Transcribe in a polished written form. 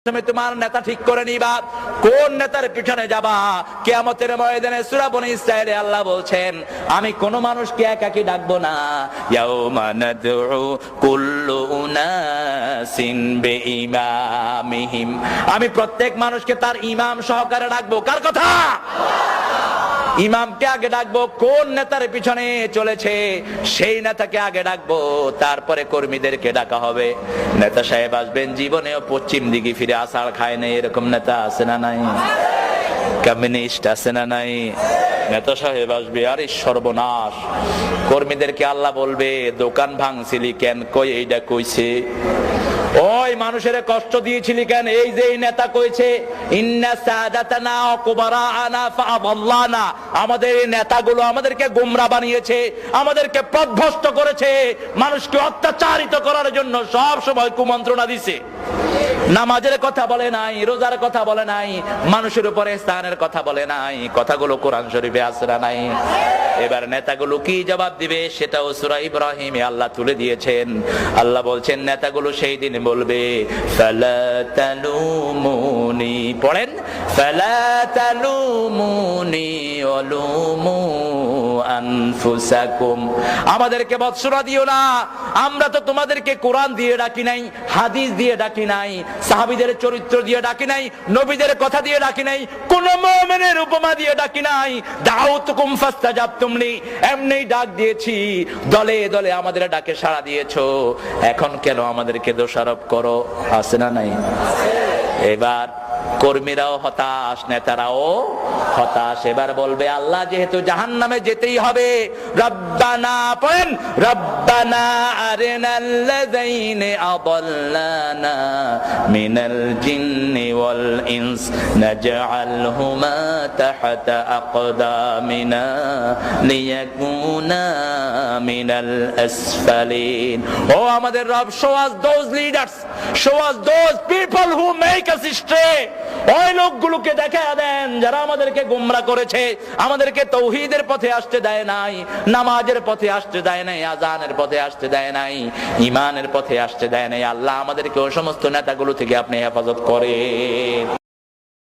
তুমি তোমার নেতা ঠিক করে নিবা, কোন নেতার পিছনে যাবা। কিয়ামতের ময়দানে সূরা বনী ইসরাঈলে আল্লাহ বলছেন, আমি কোন মানুষকে একাকী ডাকবো না। ইয়াউমা নাদউ কুল্লু উনাসিন বিইমামিহিম, আমি প্রত্যেক মানুষকে তার ইমাম সহকারে ডাকবো। কার কথা? ইমামকে আগে ডাকবো, কোন নেতার পিছনে চলেছে সেই নেতাকে আগে ডাকবো, তারপরে কর্মীদেরকে ডাকা হবে। নেতা সাহেব আসবেন, জীবনেও পশ্চিম দিকে ফিরে আষাঢ় খায় না, এরকম নেতা আছে না নাই? কমিউনিস্ট আছে না নাই? নেতা সাহেব আসবে, আরে সর্বনাশ। কর্মীদেরকে আল্লাহ বলবে, দোকান ভাঙছিলি কেন? কই এইটা কইছে। ওই মানুষের কষ্ট দিয়েছিলি কেন? এই যে এই নেতা কইছে, ইন্না সাদাতানা ওয়া কুবারাআনা ফাআদাল্লানা, আমাদের এই নেতাগুলো আমাদেরকে গোমরা বানিয়েছে, আমাদেরকে পথভ্রষ্ট করেছে, মানুষকে অত্যাচারিত করার জন্য সব সময় কুমন্ত্রণা দিছে। নামাজের কথা বলে নাই, রোজার কথা বলে নাই, মানুষের উপরে ইহসানের কথা বলে নাই। কথাগুলো কোরআন শরীফে আছে না নাই? এবার নেতাগুলো কি জবাব দিবে সেটাও সূরা ইব্রাহিমে আল্লাহ তুলে দিয়েছেন। আল্লাহ বলছেন, নেতাগুলো সেই দিন বলবে, ফালা তালুমুনি, পড়েন, ফালা তালুমুনি ওয়ালুমু আনফুসাকুম, আমাদেরকে বৎসনা দিও না, আমরা তো তোমাদেরকে কোরআন দিয়ে ডাকি নাই, হাদিস দিয়ে ডাকি নাই, সাহাবীদের চরিত্র দিয়ে ডাকি নাই, নবীদের কথা দিয়ে ডাকি নাই, কোন মুমিনের উপমা দিয়ে ডাকি নাই। দাউতুকুম ফাস্তাজাবতুম লি, এমনি ডাক দিয়েছি, দলে দলে আমাদের ডাকে সাড়া দিয়েছো, এখন কেন আমাদেরকে দোষারোপ করো? আছে না নাই? এবার কর্মীরাও হতাশ, নেতারাও হতাশ। এবার বলবে, আল্লাহ যেহেতু জাহান্নামে যেতেই হবে, রব্বানা, পড়েন, রব্বানা আরিনাল্লাযাইনি আদাল্লানা মিনাল জিন্নি ওয়াল ইনস নাজআলহুমা তাহতা আকদামিনা লিয়াকুনা মিনাল আসফালিন। ও আমাদের রব, show us those leaders, show us those people who make us stray, ওই লোকগুলোকে দেখা দেন যারা আমাদেরকে গোমরা করেছে, আমাদেরকে তৌহিদের পথে আসতে দেয় নাই, নামাজের পথে আসতে দেয় নাই, আযানের পথে আসতে দেয় নাই, ঈমানের পথে আসতে দেয় নাই। আল্লাহ আমাদেরকে ওই সমস্ত নেতাগুলো থেকে আপনি হেফাজত করেন।